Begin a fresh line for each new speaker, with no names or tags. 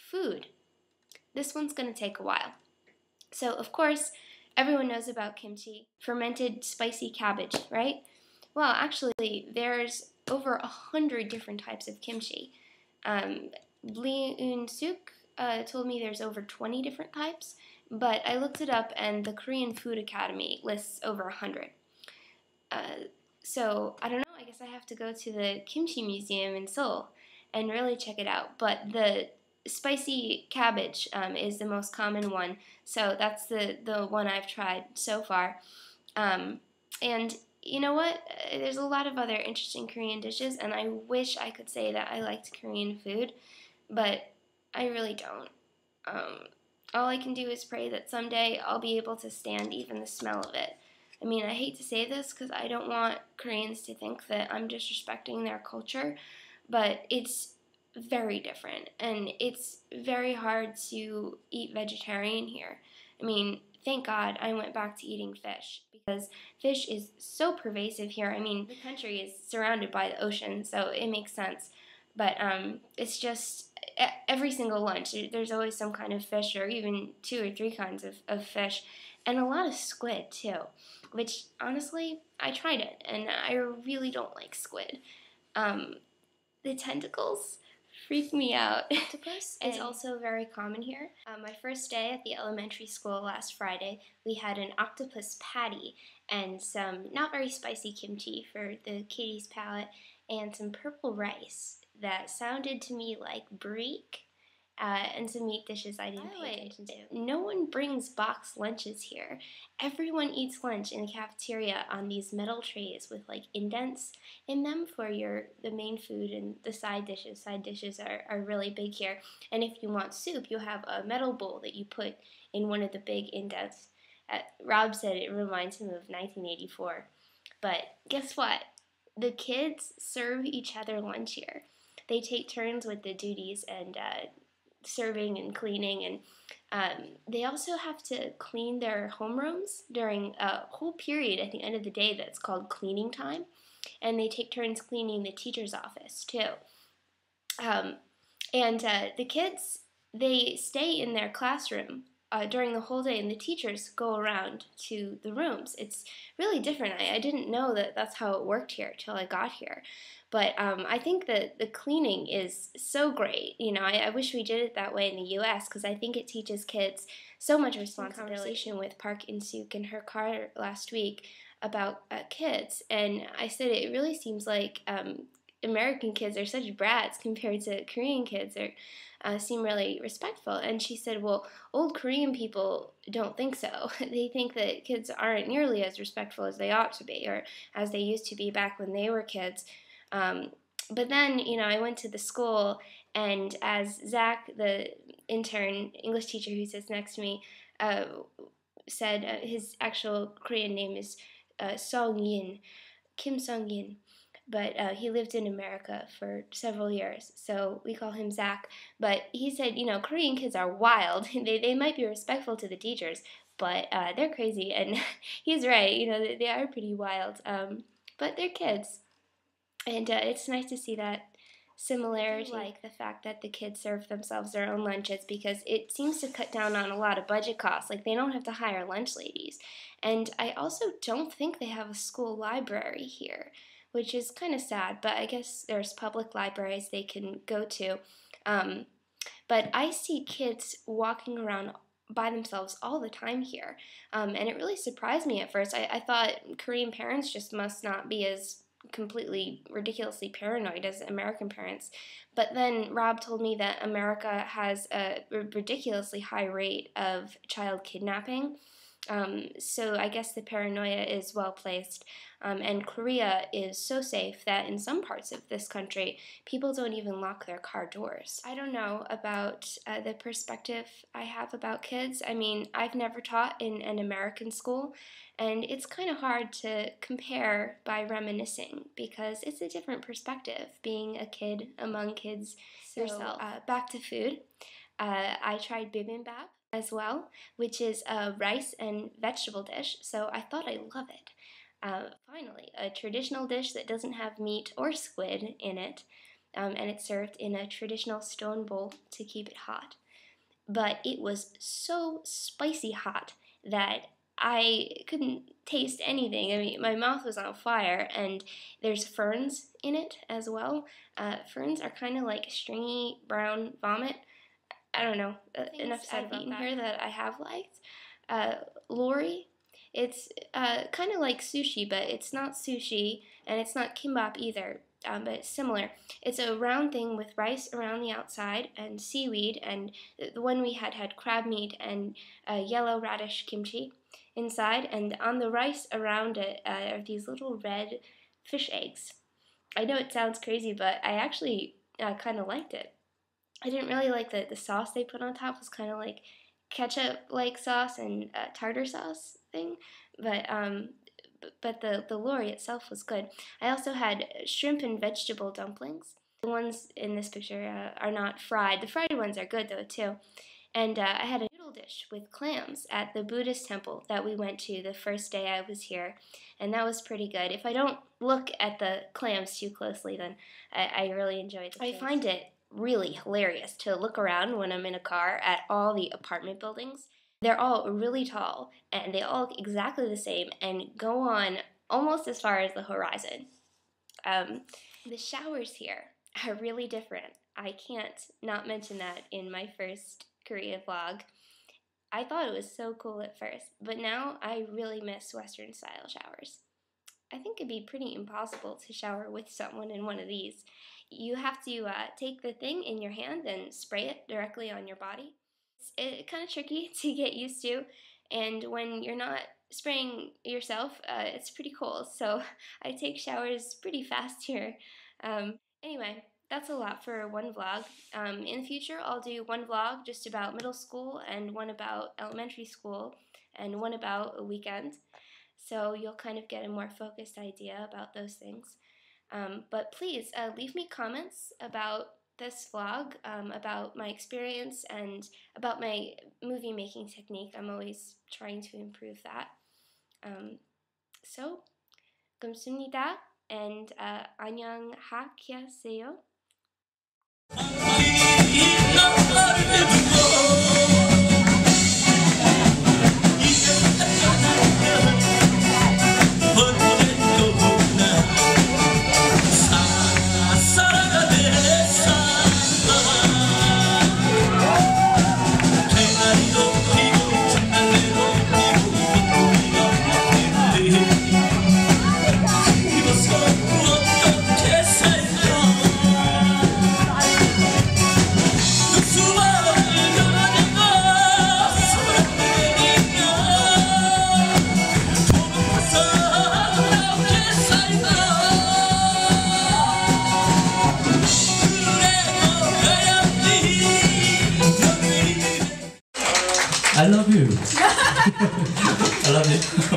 food. This one's going to take a while. So, of course, everyone knows about kimchi, fermented spicy cabbage, right? Well, actually, there's over 100 different types of kimchi. Lee Eun-suk told me there's over 20 different types, but I looked it up and the Korean Food Academy lists over 100. So, I don't know, I guess I have to go to the Kimchi Museum in Seoul and really check it out. But the spicy cabbage is the most common one, so that's the one I've tried so far. And you know what? There's a lot of other interesting Korean dishes, and I wish I could say that I liked Korean food, but I really don't. All I can do is pray that someday I'll be able to stand even the smell of it. I mean, I hate to say this because I don't want Koreans to think that I'm disrespecting their culture, but it's very different, and it's very hard to eat vegetarian here. I mean, thank God I went back to eating fish, because fish is so pervasive here. I mean, the country is surrounded by the ocean, so it makes sense. But it's just every single lunch, there's always some kind of fish, or even 2 or 3 kinds of fish, and a lot of squid too, which honestly, I tried it, and I really don't like squid. The tentacles freak me out. Octopus is also very common here. My first day at the elementary school last Friday, we had an octopus patty and some not very spicy kimchi for the kiddies' palate, and some purple rice that sounded to me like breek, and some meat dishes I didn't pay attention to. No one brings boxed lunches here. Everyone eats lunch in the cafeteria on these metal trays with like indents in them for the main food and the side dishes. Side dishes are really big here. And if you want soup, you have a metal bowl that you put in one of the big indents. Rob said it reminds him of 1984. But guess what? The kids serve each other lunch here. They take turns with the duties and serving and cleaning, and they also have to clean their homerooms during a whole period at the end of the day that's called cleaning time, and they take turns cleaning the teacher's office too. The kids, they stay in their classroom during the whole day, and the teachers go around to the rooms. It's really different. I didn't know that that's how it worked here till I got here. But I think that the cleaning is so great. You know, I wish we did it that way in the U.S. because I think it teaches kids so much responsibility. Conversation with Park In-suk in her car last week about kids, and I said it really seems like American kids are such brats compared to Korean kids. Seem really respectful. And she said, well, old Korean people don't think so. They think that kids aren't nearly as respectful as they ought to be, or as they used to be back when they were kids. But then, you know, I went to the school, and as Zach, the intern English teacher who sits next to me, said, his actual Korean name is Song-yin, Kim Song-yin. But he lived in America for several years, so we call him Zach. But he said, you know, Korean kids are wild. They might be respectful to the teachers, but they're crazy. And he's right, you know, they are pretty wild. But they're kids. And it's nice to see that similarity. I like the fact that the kids serve themselves their own lunches, because it seems to cut down on a lot of budget costs. Like, they don't have to hire lunch ladies. And I also don't think they have a school library here, which is kind of sad, but I guess there's public libraries they can go to. But I see kids walking around by themselves all the time here, and it really surprised me at first. I thought Korean parents just must not be as completely ridiculously paranoid as American parents. But then Rob told me that America has a ridiculously high rate of child kidnapping. So I guess the paranoia is well placed, and Korea is so safe that in some parts of this country, people don't even lock their car doors. I don't know about the perspective I have about kids. I mean, I've never taught in an American school, and it's kind of hard to compare by reminiscing, because it's a different perspective being a kid among kids yourself. Back to food. I tried bibimbap as well, which is a rice and vegetable dish, so I thought I'd love it. Finally, a traditional dish that doesn't have meat or squid in it. and it's served in a traditional stone bowl to keep it hot. But it was so spicy hot that I couldn't taste anything. I mean, my mouth was on fire, and there's ferns in it as well. Ferns are kind of like stringy brown vomit. I don't know, enough said about eaten here that I have liked. Lori, it's kind of like sushi, but it's not sushi, and it's not kimbap either, but it's similar. It's a round thing with rice around the outside and seaweed, and the one we had crab meat and yellow radish kimchi inside, and on the rice around it are these little red fish eggs. I know it sounds crazy, but I actually kind of liked it. I didn't really like the sauce they put on top. It was kind of like ketchup-like sauce and tartar sauce thing, but the lori itself was good. I also had shrimp and vegetable dumplings. The ones in this picture are not fried. The fried ones are good though too. And I had a noodle dish with clams at the Buddhist temple that we went to the first day I was here, and that was pretty good. If I don't look at the clams too closely, then I really enjoyed the taste. I find it really hilarious to look around when I'm in a car at all the apartment buildings. They're all really tall, and they all look exactly the same and go on almost as far as the horizon. The showers here are really different. I can't not mention that in my first Korea vlog. I thought it was so cool at first, but now I really miss Western style showers. I think it'd be pretty impossible to shower with someone in one of these. You have to take the thing in your hand and spray it directly on your body. It's kind of tricky to get used to, and when you're not spraying yourself, it's pretty cold, so I take showers pretty fast here. Anyway, that's a lot for one vlog. In the future, I'll do one vlog just about middle school, and one about elementary school, and one about a weekend, so you'll kind of get a more focused idea about those things. But please leave me comments about this vlog, about my experience and about my movie making technique. I'm always trying to improve that. So, 감사합니다 and 안녕하세요.
I love you. I love you.